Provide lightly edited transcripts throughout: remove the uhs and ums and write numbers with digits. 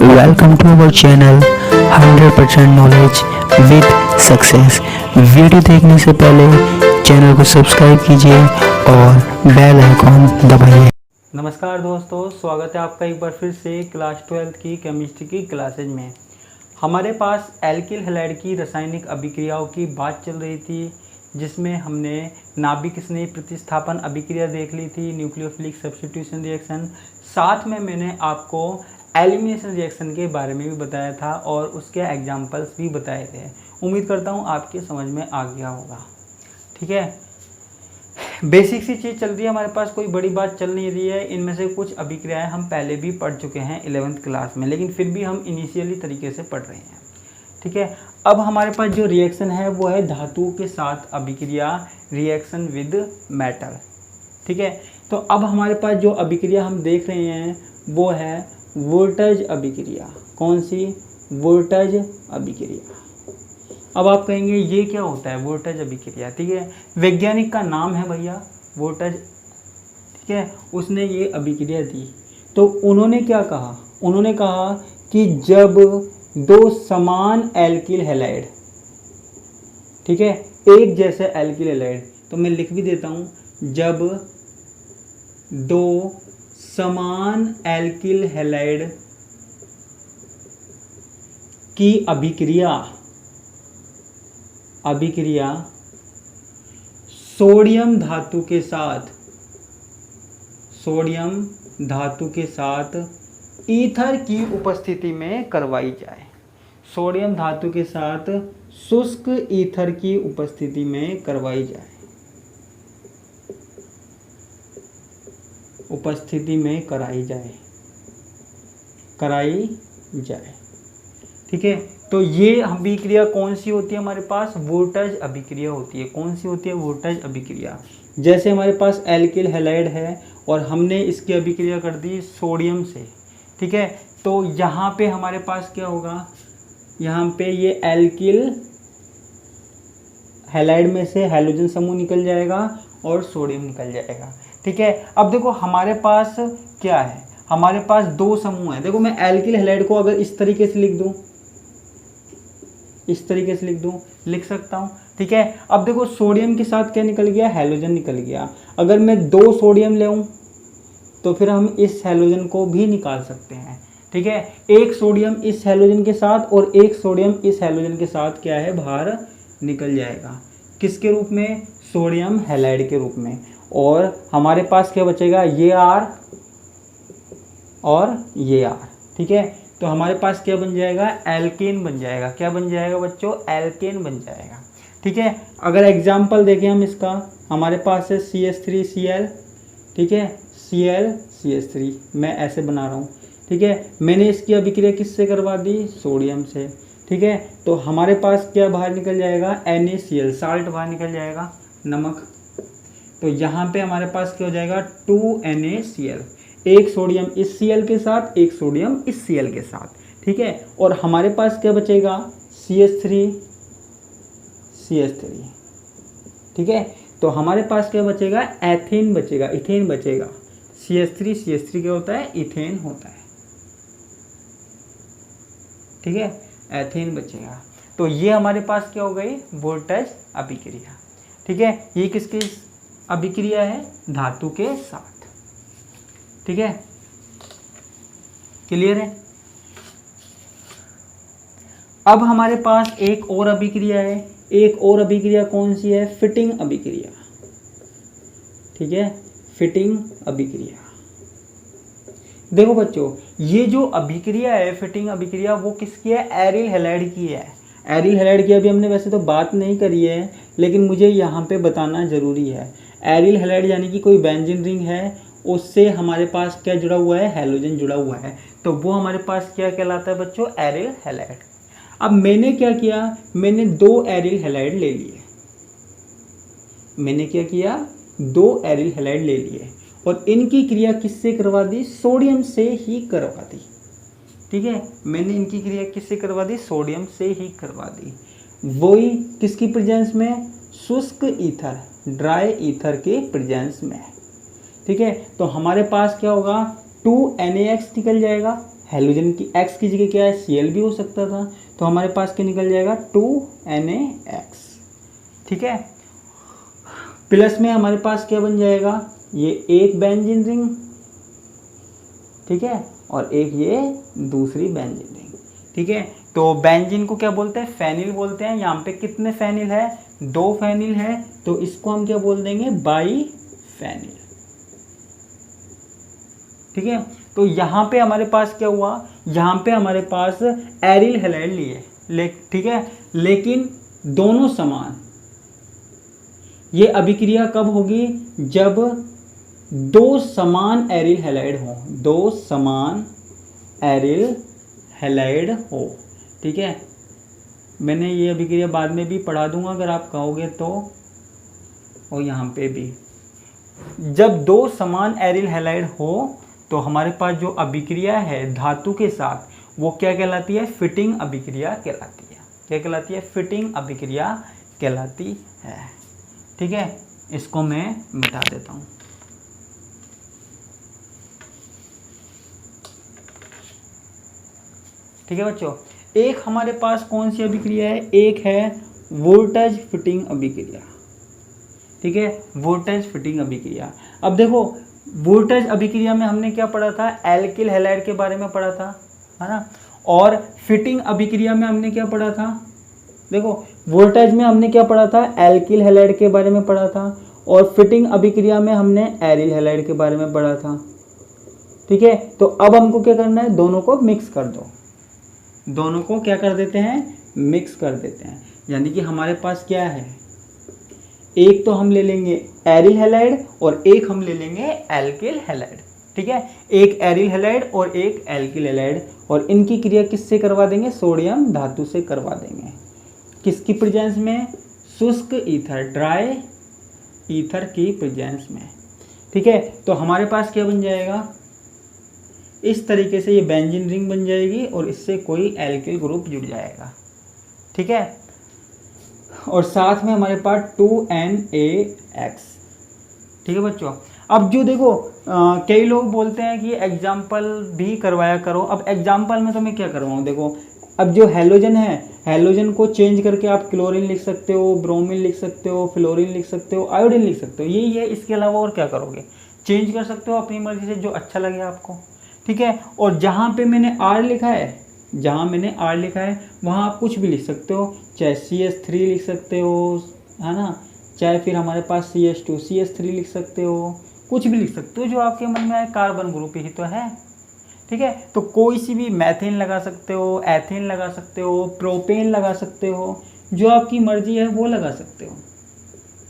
Welcome to our channel 100% knowledge with success. Video देखने से पहले चैनल को सब्सक्राइब कीजिए और बेल आइकॉन दबाइए। नमस्कार दोस्तों, स्वागत है आपका एक बार फिर से क्लास 12 की केमिस्ट्री की क्लासेज में। हमारे पास एल्किल हैलाइड की रासायनिक अभिक्रियाओं की बात चल रही थी, जिसमें हमने नाभिक स्नेह प्रतिस्थापन अभिक्रिया देख ली थी, न्यूक्लियोफिलिक सब्स्टिट्यूशन रिएक्शन। साथ में मैंने आपको एलिमिनेशन रिएक्शन के बारे में भी बताया था और उसके एग्जाम्पल्स भी बताए थे। उम्मीद करता हूँ आपके समझ में आ गया होगा। ठीक है, बेसिक सी चीज़ चल रही है हमारे पास, कोई बड़ी बात चल नहीं रही है। इनमें से कुछ अभिक्रियाएं हम पहले भी पढ़ चुके हैं 11th क्लास में, लेकिन फिर भी हम इनिशियली तरीके से पढ़ रहे हैं। ठीक है, अब हमारे पास जो रिएक्शन है वो है धातु के साथ अभिक्रिया, रिएक्शन विद मेटल। ठीक है, तो अब हमारे पास जो अभिक्रिया हम देख रहे हैं वो है वोल्टेज अभिक्रिया। कौन सी? वोल्टेज अभिक्रिया। अब आप कहेंगे ये क्या होता है वोल्टेज अभिक्रिया? ठीक है, वैज्ञानिक का नाम है भैया वोल्टेज। ठीक है, उसने ये अभिक्रिया दी तो उन्होंने क्या कहा? उन्होंने कहा कि जब दो समान एल्किल हैलाइड, ठीक है, एक जैसे एल्किल हैलाइड, तो मैं लिख भी देता हूँ, जब दो समान एल्किल हैलाइड की अभिक्रिया सोडियम धातु के साथ ईथर की उपस्थिति में करवाई जाए। सोडियम धातु के साथ शुष्क ईथर की उपस्थिति में कराई जाए। ठीक है, तो ये अभिक्रिया कौन सी होती है हमारे पास? वोल्टेज अभिक्रिया होती है। कौन सी होती है? वोल्टेज अभिक्रिया। जैसे हमारे पास एल्किल हैलाइड है और हमने इसकी अभिक्रिया कर दी सोडियम से। ठीक है, तो यहाँ पे हमारे पास क्या होगा? यहाँ पे ये एल्किल हैलाइड में से हैलोजन समूह निकल जाएगा और सोडियम निकल जाएगा। ठीक है, अब देखो हमारे पास क्या है, हमारे पास दो समूह है। देखो मैं एल्किल हैलाइड को अगर इस तरीके से लिख दूं, लिख सकता हूँ। ठीक है, अब देखो सोडियम के साथ क्या निकल गया? हैलोजन निकल गया। अगर मैं दो सोडियम लेऊं तो फिर हम इस हैलोजन को भी निकाल सकते हैं। ठीक है, एक सोडियम इस हैलोजन के साथ और एक सोडियम इस हैलोजन के साथ क्या है? बाहर निकल जाएगा। किसके रूप में? सोडियम हैलाइड के रूप में। और हमारे पास क्या बचेगा? ये R और ये R। ठीक है, तो हमारे पास क्या बन जाएगा? एल्केन बन जाएगा। क्या बन जाएगा बच्चों? एल्केन बन जाएगा। ठीक है, अगर एग्जाम्पल देखें हम इसका, हमारे पास है CH3Cl। ठीक है, ClCH3 मैं ऐसे बना रहा हूँ। ठीक है, मैंने इसकी अभिक्रिया किससे करवा दी? सोडियम से। ठीक है, तो हमारे पास क्या बाहर निकल जाएगा? NaCl, साल्ट बाहर निकल जाएगा, नमक। तो यहाँ पे हमारे पास क्या हो जाएगा? 2NaCl, एक सोडियम इस Cl के साथ, एक सोडियम इस Cl के साथ। ठीक है, और हमारे पास क्या बचेगा? CH3। ठीक है, तो हमारे पास क्या बचेगा? एथेन बचेगा, इथेन बचेगा। CH3 क्या होता है? इथेन होता है। ठीक है, एथेन बचेगा। तो ये हमारे पास क्या हो गई? वोल्टेज अभिक्रिया। ठीक है, ये किसकी अभिक्रिया है? धातु के साथ। ठीक है, क्लियर है? अब हमारे पास एक और अभिक्रिया है। एक और अभिक्रिया कौन सी है? फिटिंग अभिक्रिया। ठीक है, फिटिंग अभिक्रिया। देखो बच्चों, ये जो अभिक्रिया है फिटिंग अभिक्रिया, वो किसकी है? एरिल हैलाइड की है। एरिल हैलाइड की अभी हमने वैसे तो बात नहीं करी है, लेकिन मुझे यहाँ पे बताना जरूरी है। एरिल हैलाइड यानी कि कोई बेंजीन रिंग है, उससे हमारे पास क्या जुड़ा हुआ है? हैलोजन जुड़ा हुआ है, तो वो हमारे पास क्या कहलाता है बच्चों? Aryl halide. अब मैंने क्या किया? मैंने दो एरिल हैलाइड ले लिए। दो एरिल हैलाइड ले लिए और इनकी क्रिया किससे करवा दी? सोडियम से ही करवा दी। ठीक है, मैंने इनकी क्रिया किससे करवा दी? सोडियम से ही करवा दी। वही किसकी प्रेजेंस में? शुष्क ईथर, ड्राई ईथर के प्रेजेंस में। ठीक है, तो हमारे पास क्या होगा? 2NaX निकल जाएगा, हेलोजन की X की जगह क्या है, Cl भी हो सकता था, तो हमारे पास क्या निकल जाएगा 2NaX। ठीक है, प्लस में हमारे पास क्या बन जाएगा, ये एक बेंजीन रिंग, ठीक है, और एक ये दूसरी बेंजीन रिंग। ठीक है, तो बेंजीन को क्या बोलते हैं, फेनिल बोलते हैं। यहाँ पे कितने फेनिल है, 2 फेनिल है, तो इसको हम क्या बोल देंगे, बाई फेनिल। ठीक है, तो यहाँ पे हमारे पास क्या हुआ, यहाँ पे हमारे पास एरिल हैलाइड लिए, ठीक है, लेकिन दोनों समान। ये अभिक्रिया कब होगी, जब 2 समान एरिल हैलाइड हो, 2 समान एरिल हैलाइड हो। ठीक है, मैंने ये अभिक्रिया बाद में भी पढ़ा दूंगा अगर आप कहोगे तो, और यहाँ पे भी। जब 2 समान एरिल हैलाइड हो तो हमारे पास जो अभिक्रिया है धातु के साथ वो क्या कहलाती है, फिटिंग अभिक्रिया कहलाती है। क्या कहलाती है, फिटिंग अभिक्रिया कहलाती है। ठीक है, इसको मैं मिटा देता हूँ। ठीक है बच्चों, एक हमारे पास कौन सी अभिक्रिया है, एक है वोल्टेज फिटिंग अभिक्रिया। ठीक है, वोल्टेज फिटिंग अभिक्रिया। अब देखो, वोल्टेज अभिक्रिया में हमने क्या पढ़ा था, एल्किल हैलाइड के बारे में पढ़ा था, है ना। और फिटिंग अभिक्रिया में हमने क्या पढ़ा था, देखो वोल्टेज में हमने क्या पढ़ा था, एल्किल हैलाइड के बारे में पढ़ा था, और फिटिंग अभिक्रिया में हमने एरिल हैलाइड के बारे में पढ़ा था। ठीक है, तो अब हमको क्या करना है, दोनों को मिक्स कर दो, दोनों को क्या कर देते हैं, मिक्स कर देते हैं। यानी कि हमारे पास क्या है, एक तो हम ले लेंगे एरिल हैलाइड और एक हम ले लेंगे एल्किल हैलाइड। ठीक है, एक एरिल हैलाइड और एक एल्किल हैलाइड, और इनकी क्रिया किससे करवा देंगे, सोडियम धातु से करवा देंगे। किसकी प्रेजेंस में, शुष्क ईथर, ड्राई ईथर की प्रेजेंस में। ठीक है, तो हमारे पास क्या बन जाएगा, इस तरीके से ये बेंजीन रिंग बन जाएगी और इससे कोई एल्किल ग्रुप जुड़ जाएगा। ठीक है, और साथ में हमारे पास 2NaX। ठीक है बच्चों, अब जो देखो कई लोग बोलते हैं कि एग्जाम्पल भी करवाया करो। अब एग्जाम्पल में तो मैं क्या करवाऊँ, देखो अब जो हैलोजन है, हैलोजन को चेंज करके आप क्लोरीन लिख सकते हो, ब्रोमीन लिख सकते हो, फ्लोरीन लिख सकते हो, आयोडीन लिख सकते हो, यही है। इसके अलावा और क्या करोगे, चेंज कर सकते हो अपनी मर्जी से, जो अच्छा लगे आपको। ठीक है, और जहाँ पे मैंने R लिखा है, जहाँ मैंने R लिखा है वहाँ आप कुछ भी लिख सकते हो, चाहे CH3 लिख सकते हो, है ना, चाहे फिर हमारे पास CH2 CH3 लिख सकते हो, कुछ भी लिख सकते हो जो आपके मन में आए, कार्बन ग्रुप ही तो है। ठीक है, तो कोई सी भी मैथेन लगा सकते हो, एथेन लगा सकते हो, प्रोपेन लगा सकते हो, जो आपकी मर्जी है वो लगा सकते हो,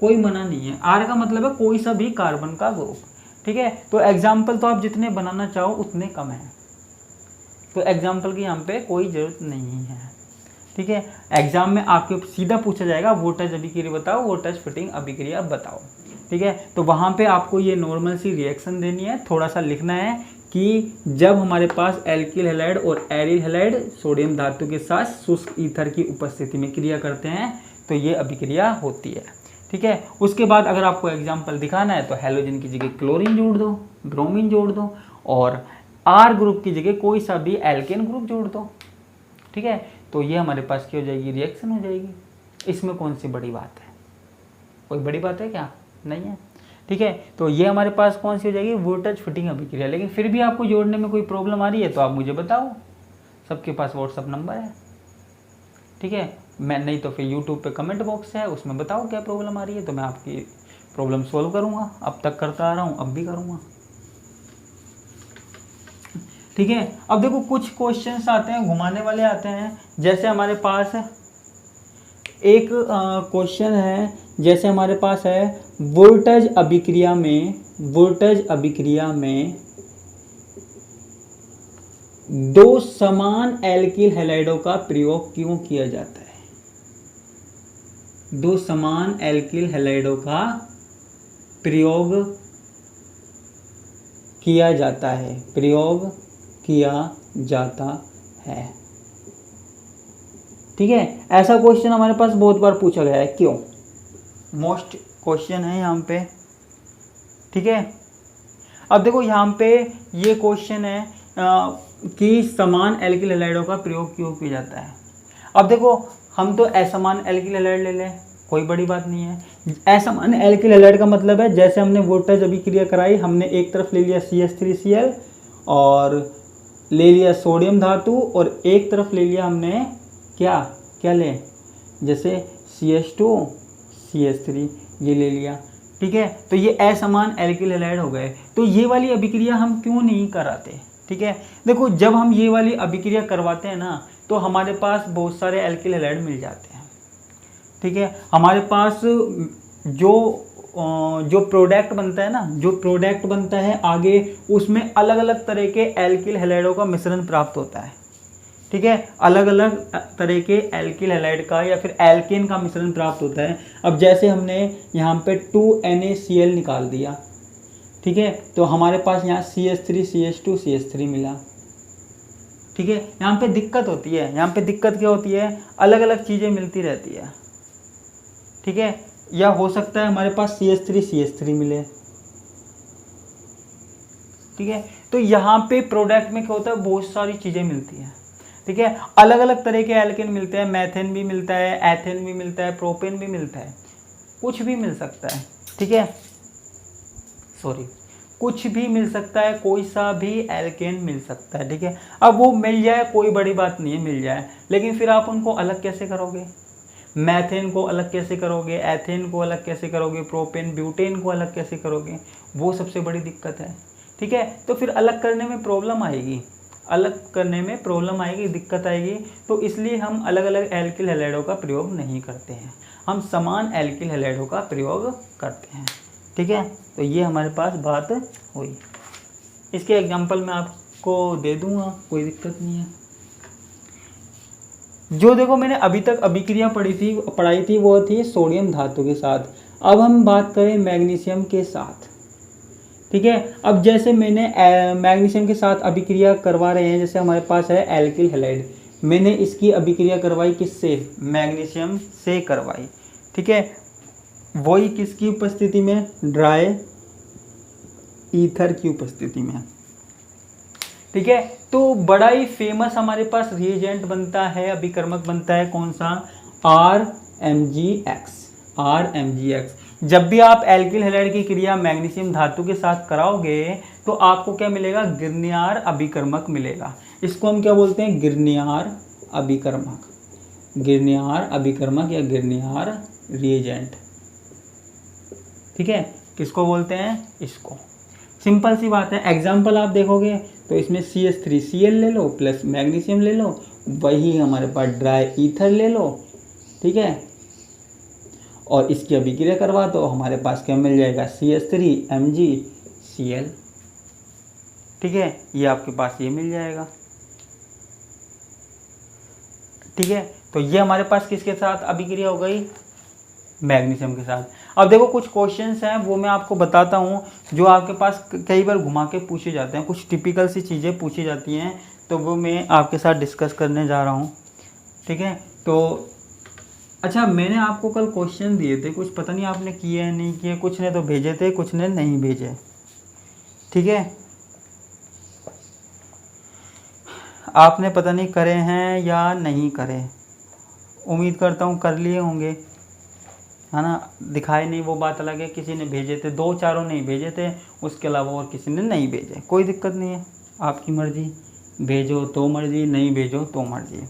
कोई मना नहीं है। R का मतलब है कोई सा भी कार्बन का ग्रुप। ठीक है, तो एग्जाम्पल तो आप जितने बनाना चाहो उतने कम है, तो एग्जाम्पल की यहाँ पे कोई ज़रूरत नहीं है। ठीक है, एग्जाम में आपको सीधा पूछा जाएगा वोल्टेज अभिक्रिया बताओ, वोल्टेज फिटिंग अभिक्रिया बताओ। ठीक है, तो वहाँ पे आपको ये नॉर्मल सी रिएक्शन देनी है, थोड़ा सा लिखना है कि जब हमारे पास एल्किल हैलाइड और एरिल हैलाइड सोडियम धातु के साथ शुष्क ईथर की उपस्थिति में क्रिया करते हैं तो ये अभिक्रिया होती है। ठीक है, उसके बाद अगर आपको एग्जाम्पल दिखाना है तो हैलोजन की जगह क्लोरीन जोड़ दो, ब्रोमीन जोड़ दो, और R ग्रुप की जगह कोई सा भी एल्केन ग्रुप जोड़ दो। ठीक है, तो ये हमारे पास क्या हो जाएगी, रिएक्शन हो जाएगी। इसमें कौन सी बड़ी बात है, कोई बड़ी बात है क्या, नहीं है। ठीक है, तो ये हमारे पास कौन सी हो जाएगी, वोल्टेज फिटिंग अभिक्रिया। लेकिन फिर भी आपको जोड़ने में कोई प्रॉब्लम आ रही है तो आप मुझे बताओ, सबके पास व्हाट्सअप नंबर है। ठीक है, मैं नहीं तो फिर यूट्यूब पे कमेंट बॉक्स है, उसमें बताओ क्या प्रॉब्लम आ रही है, तो मैं आपकी प्रॉब्लम सॉल्व करूँगा। अब तक करता आ रहा हूँ, अब भी करूँगा। ठीक है, अब देखो कुछ क्वेश्चंस आते हैं, घुमाने वाले आते हैं। जैसे हमारे पास एक क्वेश्चन है, जैसे हमारे पास है वोल्टेज अभिक्रिया में 2 समान एल्किल हैलाइडों का प्रयोग क्यों किया जाता है। 2 समान एल्किल हैलाइडों का प्रयोग किया जाता है, प्रयोग किया जाता है। ठीक है, ऐसा क्वेश्चन हमारे पास बहुत बार पूछा गया है, क्यों, मोस्ट क्वेश्चन है यहाँ पे। ठीक है, अब देखो यहाँ पे ये क्वेश्चन है, कि समान एल्किल हैलाइडों का प्रयोग क्यों किया जाता है। अब देखो हम तो असमान एल्किल हैलाइड ले लें, कोई बड़ी बात नहीं है। असमान एल्किल हैलाइड का मतलब है जैसे हमने वोल्टेज अभिक्रिया कराई, हमने एक तरफ ले लिया CH3Cl और ले लिया सोडियम धातु और एक तरफ ले लिया हमने क्या क्या ले, जैसे CH2 CH3 ये ले लिया, ठीक है। तो ये असमान एल्किल हैलाइड हो गए। तो ये वाली अभिक्रिया हम क्यों नहीं कराते, ठीक है। देखो जब हम ये वाली अभिक्रिया करवाते हैं ना तो हमारे पास बहुत सारे एल्किल हैलाइड मिल जाते हैं, ठीक है। हमारे पास जो प्रोडक्ट बनता है ना, जो प्रोडक्ट बनता है आगे उसमें अलग अलग तरह के एल्किल हैलाइडों का मिश्रण प्राप्त होता है, ठीक है। अलग अलग तरह के एल्किल हैलाइड का या फिर एल्केन का मिश्रण प्राप्त होता है। अब जैसे हमने यहाँ पे 2NaCl निकाल दिया, ठीक है, तो हमारे पास यहाँ CH3 CH2 CH3 मिला, ठीक है। यहाँ पे दिक्कत होती है, यहाँ पे दिक्कत क्या होती है, अलग अलग चीज़ें मिलती रहती है, ठीक है। या हो सकता है हमारे पास CH3 CH3 मिले, ठीक है। तो यहाँ पे प्रोडक्ट में क्या होता है, बहुत सारी चीज़ें मिलती हैं, ठीक है। अलग अलग तरह के एल्केन मिलते हैं, मैथेन भी मिलता है, एथेन भी मिलता है, प्रोपेन भी मिलता है, कुछ भी मिल सकता है, ठीक है, कुछ भी मिल सकता है, कोई सा भी एल्केन मिल सकता है, ठीक है। अब वो मिल जाए कोई बड़ी बात नहीं है, मिल जाए, लेकिन फिर आप उनको अलग कैसे करोगे, मैथेन को अलग कैसे करोगे, एथेन को अलग कैसे करोगे, प्रोपेन ब्यूटेन को अलग कैसे करोगे, वो सबसे बड़ी दिक्कत है, ठीक है। तो फिर अलग करने में प्रॉब्लम आएगी, अलग करने में प्रॉब्लम आएगी, दिक्कत आएगी। तो इसलिए हम अलग अलग एल्किल हैलाइडों का प्रयोग नहीं करते हैं, हम समान एल्किल हैलाइडों का प्रयोग करते हैं, ठीक है। तो ये हमारे पास बात हुई। इसके एग्जांपल मैं आपको दे दूंगा, कोई दिक्कत नहीं है। जो देखो मैंने अभी तक अभिक्रिया पढ़ाई थी वो थी सोडियम धातु के साथ। अब हम बात करें मैग्नीशियम के साथ, ठीक है। अब जैसे मैंने मैग्नीशियम के साथ अभिक्रिया करवा रहे हैं, जैसे हमारे पास है एल्किल हैलाइड, मैंने इसकी अभिक्रिया करवाई किससे, मैग्नीशियम से करवाई, ठीक है। वही किसकी उपस्थिति में, ड्राई ईथर की उपस्थिति में, ठीक है। तो बड़ा ही फेमस हमारे पास रिएजेंट बनता है, अभिकर्मक बनता है, कौन सा, RMgX। जब भी आप एल्किल हैलाइड की क्रिया मैग्नीशियम धातु के साथ कराओगे तो आपको क्या मिलेगा, गिरनियार अभिकर्मक मिलेगा। इसको हम क्या बोलते हैं, गिरनियार अभिकर्मक, गिरनियार अभिकर्मक या गिरनियार रिएजेंट, ठीक है। किसको बोलते हैं, इसको। सिंपल सी बात है, एग्जाम्पल आप देखोगे तो इसमें CH3Cl ले लो प्लस मैग्नीशियम ले लो, वही हमारे पास ड्राई ईथर ले लो, ठीक है, और इसकी अभिक्रिया करवा दो, हमारे पास क्या मिल जाएगा, CH3MgCl, ठीक है। ये आपके पास ये मिल जाएगा, ठीक है। तो ये हमारे पास किसके साथ अभिक्रिया हो गई, मैग्नीशियम के साथ। अब देखो कुछ क्वेश्चंस हैं वो मैं आपको बताता हूँ जो आपके पास कई बार घुमा के पूछे जाते हैं, कुछ टिपिकल सी चीज़ें पूछी जाती हैं, तो वो मैं आपके साथ डिस्कस करने जा रहा हूँ, ठीक है। तो अच्छा, मैंने आपको कल क्वेश्चन दिए थे, कुछ पता नहीं आपने किए या नहीं किए, कुछ ने तो भेजे थे, कुछ ने नहीं भेजे, ठीक है। आपने पता नहीं करे हैं या नहीं करे, उम्मीद करता हूँ कर लिए होंगे, है ना। दिखाए नहीं वो बात अलग है, किसी ने भेजे थे, 2-4 नहीं भेजे थे, उसके अलावा और किसी ने नहीं भेजे, कोई दिक्कत नहीं है, आपकी मर्जी, भेजो तो मर्जी, नहीं भेजो तो मर्जी,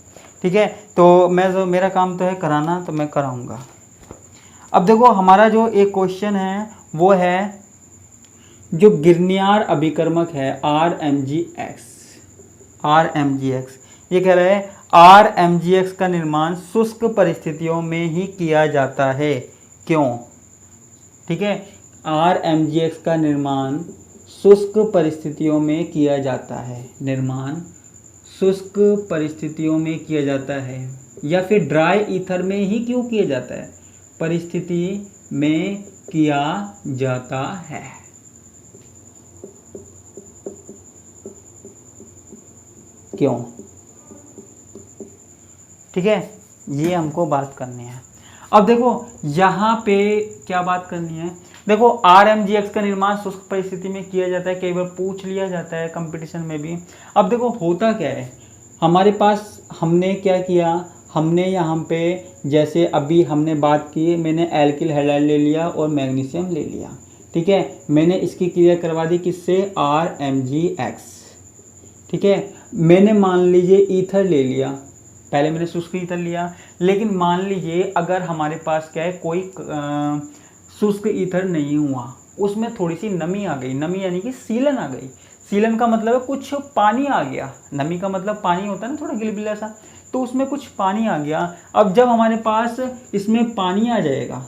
ठीक है। तो मेरा काम तो है कराना, तो मैं कराऊंगा। अब देखो हमारा जो एक क्वेश्चन है वो है जो गिरनियार अभिकर्मक है RMgX, ये कह रहा है RMgX का निर्माण शुष्क परिस्थितियों में ही किया जाता है, क्यों, ठीक है। RMgX का निर्माण शुष्क परिस्थितियों में किया जाता है, निर्माण शुष्क परिस्थितियों में किया जाता है, या फिर ड्राई ईथर में ही क्यों किया जाता है, परिस्थिति में किया जाता है, क्यों, ठीक है। ये हमको बात करनी है। अब देखो यहाँ पे क्या बात करनी है, देखो RMGX का निर्माण शुष्क परिस्थिति में किया जाता है, कई बार पूछ लिया जाता है कंपटीशन में भी। अब देखो होता क्या है, हमारे पास हमने क्या किया, हमने यहाँ पे जैसे अभी हमने बात की, मैंने एल्किल हैलाइड ले लिया और मैग्नीशियम ले लिया, ठीक है। मैंने इसकी क्रिया करवा दी किससे, RMGX, ठीक है। मैंने मान लीजिए ईथर ले लिया, पहले मैंने शुष्क ईथर लिया, लेकिन मान लीजिए अगर हमारे पास क्या है कोई शुष्क ईथर नहीं हुआ, उसमें थोड़ी सी नमी आ गई, नमी यानी कि सीलन आ गई। सीलन का मतलब है कुछ पानी आ गया, नमी का मतलब पानी होता है ना, थोड़ा गिलबिला सा, तो उसमें कुछ पानी आ गया। अब जब हमारे पास इसमें पानी आ जाएगा,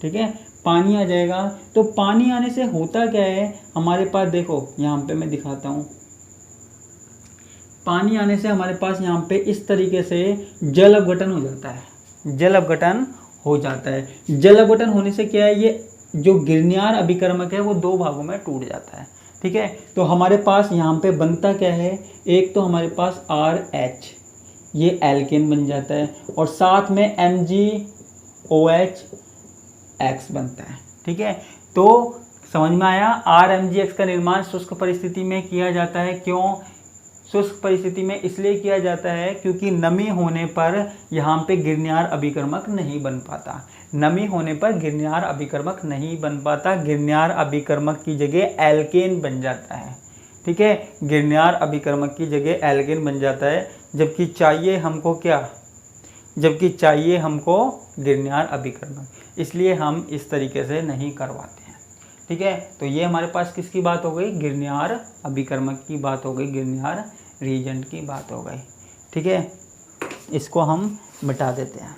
ठीक है, पानी आ जाएगा, तो पानी आने से होता क्या है हमारे पास, देखो यहाँ पे मैं दिखाता हूँ, पानी आने से हमारे पास यहाँ पे इस तरीके से जल अपघटन हो जाता है, जल अपघटन हो जाता है। जल अपघटन होने से क्या है, ये जो गिरनियार अभिकर्मक है वो दो भागों में टूट जाता है, ठीक है। तो हमारे पास यहाँ पे बनता क्या है, एक तो हमारे पास RH, ये एल्केन बन जाता है, और साथ में MgOH बनता है, ठीक है। तो समझ में आया, RMGX का निर्माण शुष्क परिस्थिति में किया जाता है। क्यों शुष्क परिस्थिति में इसलिए किया जाता है क्योंकि नमी होने पर यहाँ पे गिरनियार अभिकर्मक नहीं बन पाता, नमी होने पर गिरनियार अभिकर्मक नहीं बन पाता, गिरनियार अभिकर्मक की जगह एल्केन बन जाता है, ठीक है। गिरनियार अभिकर्मक की जगह एल्केन बन जाता है, जबकि चाहिए हमको क्या, जबकि चाहिए हमको गिरनियार अभिकर्मक, इसलिए हम इस तरीके से नहीं करवाते हैं, ठीक है। तो ये हमारे पास किसकी बात हो गई, गिरनियार अभिकर्मक की बात हो गई, गिरनियार रीजेंट की बात हो गई, ठीक है। इसको हम मिटा देते हैं।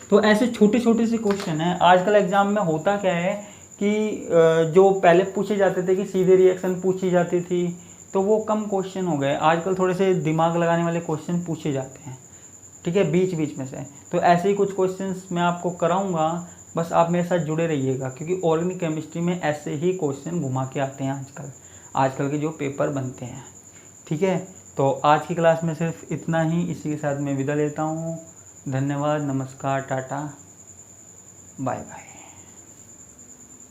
तो ऐसे छोटे छोटे से क्वेश्चन हैं। आजकल एग्जाम में होता क्या है कि जो पहले पूछे जाते थे कि सीधे रिएक्शन पूछी जाती थी, तो वो कम क्वेश्चन हो गए। आजकल थोड़े से दिमाग लगाने वाले क्वेश्चन पूछे जाते हैं, ठीक है, बीच बीच में से। तो ऐसे ही कुछ क्वेश्चंस मैं आपको कराऊंगा, बस आप मेरे साथ जुड़े रहिएगा, क्योंकि ऑर्गेनिक केमिस्ट्री में ऐसे ही क्वेश्चन घुमा के आते हैं आजकल के जो पेपर बनते हैं, ठीक है। तो आज की क्लास में सिर्फ इतना ही, इसी के साथ मैं विदा लेता हूँ। धन्यवाद, नमस्कार, टाटा, बाय बाय।